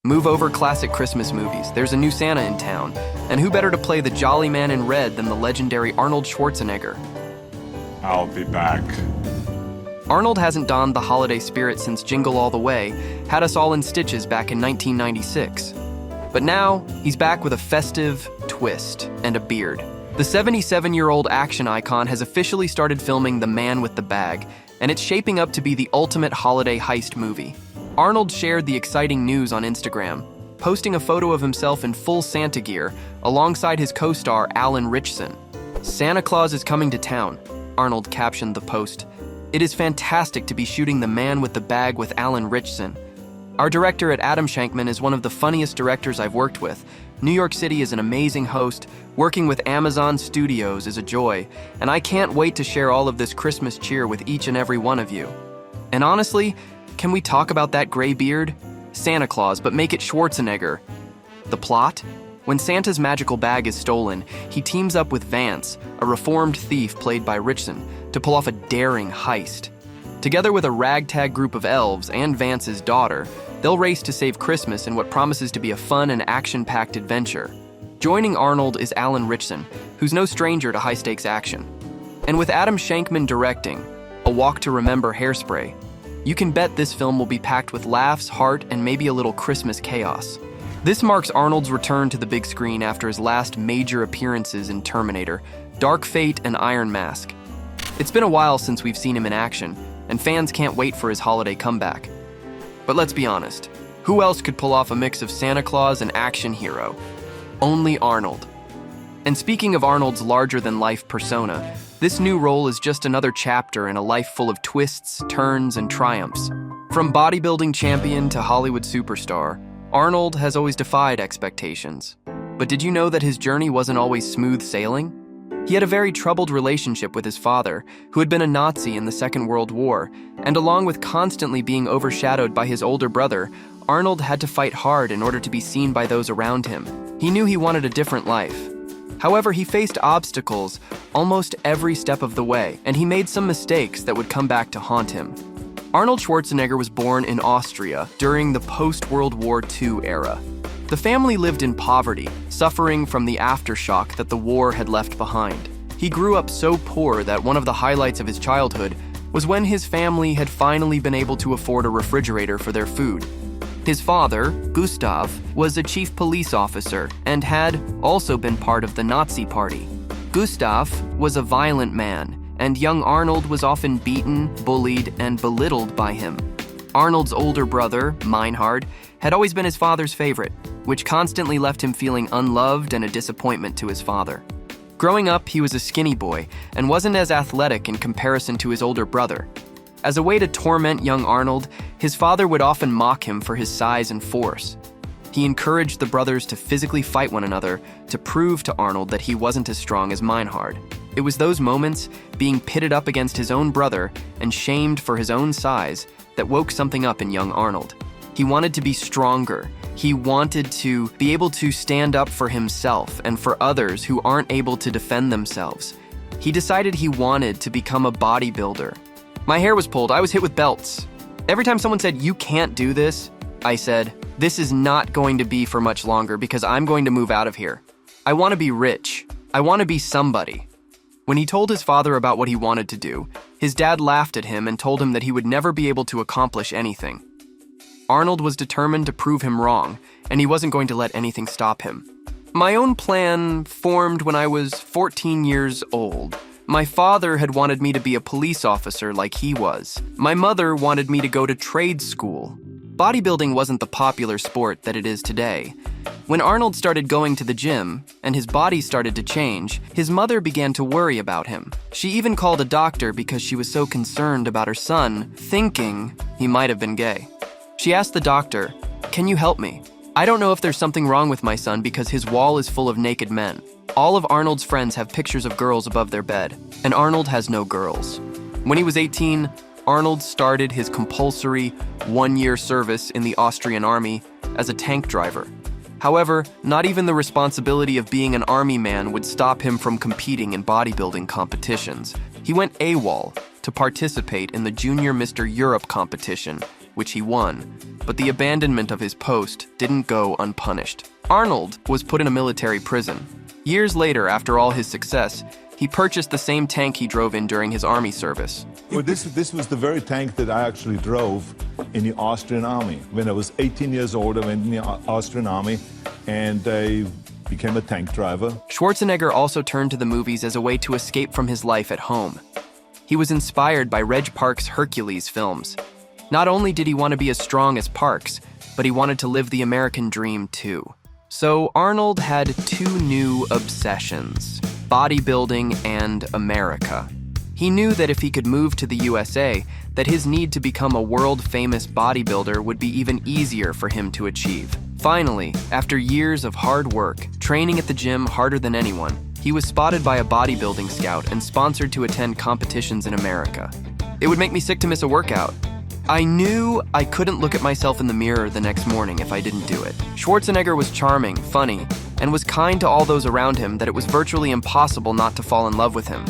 Move over classic Christmas movies. There's a new Santa in town. And who better to play the jolly man in red than the legendary Arnold Schwarzenegger? I'll be back. Arnold hasn't donned the holiday spirit since Jingle All the Way had us all in stitches back in 1996. But now, he's back with a festive twist and a beard. The 77-year-old action icon has officially started filming The Man with the Bag, and it's shaping up to be the ultimate holiday heist movie. Arnold shared the exciting news on Instagram, posting a photo of himself in full Santa gear alongside his co-star Alan Ritchson. "Santa Claus is coming to town," Arnold captioned the post. "It is fantastic to be shooting The Man with the Bag with Alan Ritchson. Our director at Adam Shankman is one of the funniest directors I've worked with. New York City is an amazing host. Working with Amazon Studios is a joy, and I can't wait to share all of this Christmas cheer with each and every one of you. And honestly, can we talk about that gray beard? Santa Claus, but make it Schwarzenegger." The plot? When Santa's magical bag is stolen, he teams up with Vance, a reformed thief played by Ritchson, to pull off a daring heist. Together with a ragtag group of elves and Vance's daughter, they'll race to save Christmas in what promises to be a fun and action-packed adventure. Joining Arnold is Alan Ritchson, who's no stranger to high-stakes action. And with Adam Shankman directing A Walk to Remember Hairspray, you can bet this film will be packed with laughs, heart, and maybe a little Christmas chaos. This marks Arnold's return to the big screen after his last major appearances in Terminator, Dark Fate, and Iron Mask. It's been a while since we've seen him in action, and fans can't wait for his holiday comeback. But let's be honest, who else could pull off a mix of Santa Claus and action hero? Only Arnold. And speaking of Arnold's larger-than-life persona, this new role is just another chapter in a life full of twists, turns, and triumphs. From bodybuilding champion to Hollywood superstar, Arnold has always defied expectations. But did you know that his journey wasn't always smooth sailing? He had a very troubled relationship with his father, who had been a Nazi in the Second World War, and along with constantly being overshadowed by his older brother, Arnold had to fight hard in order to be seen by those around him. He knew he wanted a different life. However, he faced obstacles almost every step of the way, and he made some mistakes that would come back to haunt him. Arnold Schwarzenegger was born in Austria during the post-World War II era. The family lived in poverty, suffering from the aftershock that the war had left behind. He grew up so poor that one of the highlights of his childhood was when his family had finally been able to afford a refrigerator for their food. His father, Gustav, was a chief police officer and had also been part of the Nazi Party. Gustav was a violent man, and young Arnold was often beaten, bullied, and belittled by him. Arnold's older brother, Meinhard, had always been his father's favorite, which constantly left him feeling unloved and a disappointment to his father. Growing up, he was a skinny boy and wasn't as athletic in comparison to his older brother. As a way to torment young Arnold, his father would often mock him for his size and force. He encouraged the brothers to physically fight one another to prove to Arnold that he wasn't as strong as Meinhard. It was those moments, being pitted up against his own brother and shamed for his own size, that woke something up in young Arnold. He wanted to be stronger. He wanted to be able to stand up for himself and for others who aren't able to defend themselves. He decided he wanted to become a bodybuilder. My hair was pulled. I was hit with belts. Every time someone said, "You can't do this," I said, "This is not going to be for much longer because I'm going to move out of here. I want to be rich. I want to be somebody." When he told his father about what he wanted to do, his dad laughed at him and told him that he would never be able to accomplish anything. Arnold was determined to prove him wrong, and he wasn't going to let anything stop him. My own plan formed when I was 14 years old. My father had wanted me to be a police officer like he was. My mother wanted me to go to trade school. Bodybuilding wasn't the popular sport that it is today. When Arnold started going to the gym and his body started to change, his mother began to worry about him. She even called a doctor because she was so concerned about her son, thinking he might have been gay. She asked the doctor, "Can you help me? I don't know if there's something wrong with my son because his wall is full of naked men." All of Arnold's friends have pictures of girls above their bed, and Arnold has no girls. When he was 18, Arnold started his compulsory one-year service in the Austrian army as a tank driver. However, not even the responsibility of being an army man would stop him from competing in bodybuilding competitions. He went AWOL to participate in the Junior Mr. Europe competition, which he won. but the abandonment of his post didn't go unpunished. Arnold was put in a military prison. Years later, after all his success, he purchased the same tank he drove in during his army service. Well, this was the very tank that I actually drove in the Austrian army. When I was 18 years old, I went in the Austrian army and I became a tank driver. Schwarzenegger also turned to the movies as a way to escape from his life at home. He was inspired by Reg Park's Hercules films. Not only did he want to be as strong as Parks, but he wanted to live the American dream too. So Arnold had two new obsessions: bodybuilding and America. He knew that if he could move to the USA, that his need to become a world-famous bodybuilder would be even easier for him to achieve. Finally, after years of hard work, training at the gym harder than anyone, he was spotted by a bodybuilding scout and sponsored to attend competitions in America. It would make me sick to miss a workout. I knew I couldn't look at myself in the mirror the next morning if I didn't do it. Schwarzenegger was charming, funny, and was kind to all those around him that it was virtually impossible not to fall in love with him.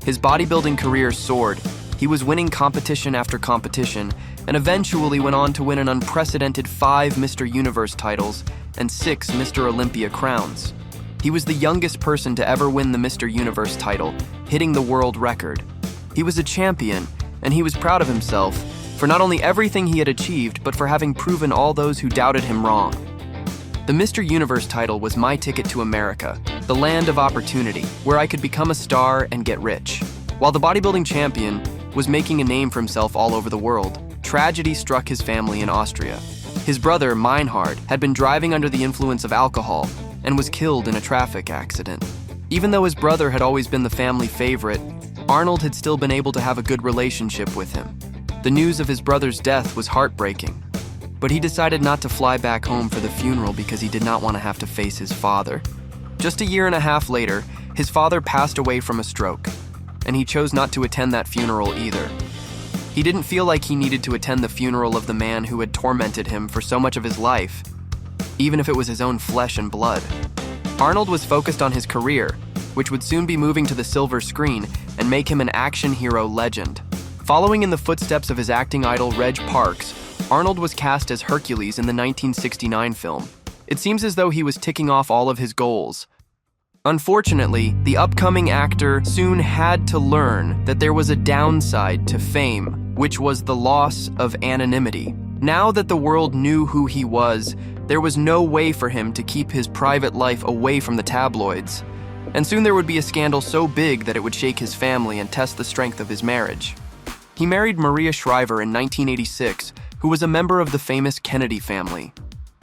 His bodybuilding career soared. He was winning competition after competition, and eventually went on to win an unprecedented 5 Mr. Universe titles and 6 Mr. Olympia crowns. He was the youngest person to ever win the Mr. Universe title, hitting the world record. He was a champion, and he was proud of himself for not only everything he had achieved, but for having proven all those who doubted him wrong. The Mr. Universe title was my ticket to America, the land of opportunity, where I could become a star and get rich. While the bodybuilding champion was making a name for himself all over the world, tragedy struck his family in Austria. His brother, Meinhard, had been driving under the influence of alcohol and was killed in a traffic accident. Even though his brother had always been the family favorite, Arnold had still been able to have a good relationship with him. The news of his brother's death was heartbreaking, but he decided not to fly back home for the funeral because he did not want to have to face his father. Just a year and a half later, his father passed away from a stroke, and he chose not to attend that funeral either. He didn't feel like he needed to attend the funeral of the man who had tormented him for so much of his life, even if it was his own flesh and blood. Arnold was focused on his career, which would soon be moving to the silver screen and make him an action hero legend. Following in the footsteps of his acting idol Reg Parks, Arnold was cast as Hercules in the 1969 film. It seems as though he was ticking off all of his goals. Unfortunately, the upcoming actor soon had to learn that there was a downside to fame, which was the loss of anonymity. Now that the world knew who he was, there was no way for him to keep his private life away from the tabloids. And soon there would be a scandal so big that it would shake his family and test the strength of his marriage. He married Maria Shriver in 1986, who was a member of the famous Kennedy family.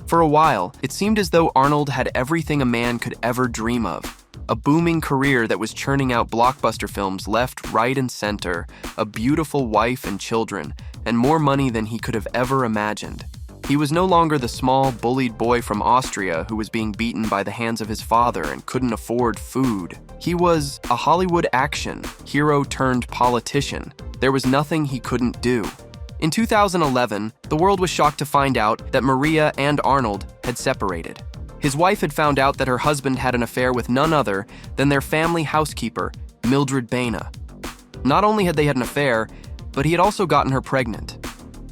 For a while, it seemed as though Arnold had everything a man could ever dream of. A booming career that was churning out blockbuster films left, right, and center, a beautiful wife and children, and more money than he could have ever imagined. He was no longer the small, bullied boy from Austria who was being beaten by the hands of his father and couldn't afford food. He was a Hollywood action hero turned politician. There was nothing he couldn't do. In 2011, the world was shocked to find out that Maria and Arnold had separated. His wife had found out that her husband had an affair with none other than their family housekeeper, Mildred Baena. Not only had they had an affair, but he had also gotten her pregnant.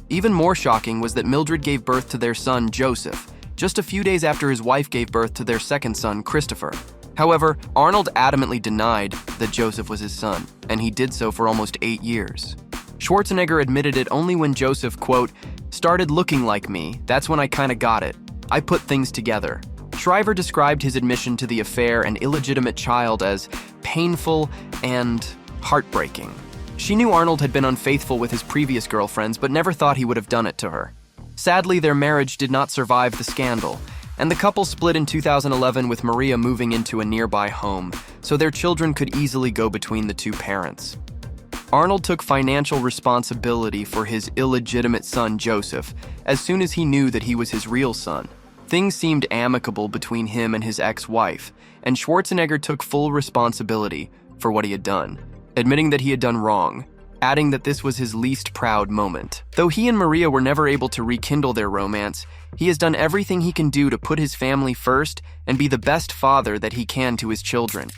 Even more shocking was that Mildred gave birth to their son, Joseph, just a few days after his wife gave birth to their second son, Christopher. However, Arnold adamantly denied that Joseph was his son, and he did so for almost 8 years. Schwarzenegger admitted it only when Joseph, quote, started looking like me. That's when I kinda got it. I put things together. Shriver described his admission to the affair and illegitimate child as painful and heartbreaking. She knew Arnold had been unfaithful with his previous girlfriends, but never thought he would have done it to her. Sadly, their marriage did not survive the scandal, and the couple split in 2011 with Maria moving into a nearby home, so their children could easily go between the two parents. Arnold took financial responsibility for his illegitimate son, Joseph, as soon as he knew that he was his real son. Things seemed amicable between him and his ex-wife, and Schwarzenegger took full responsibility for what he had done, admitting that he had done wrong, adding that this was his least proud moment. Though he and Maria were never able to rekindle their romance, he has done everything he can do to put his family first and be the best father that he can to his children.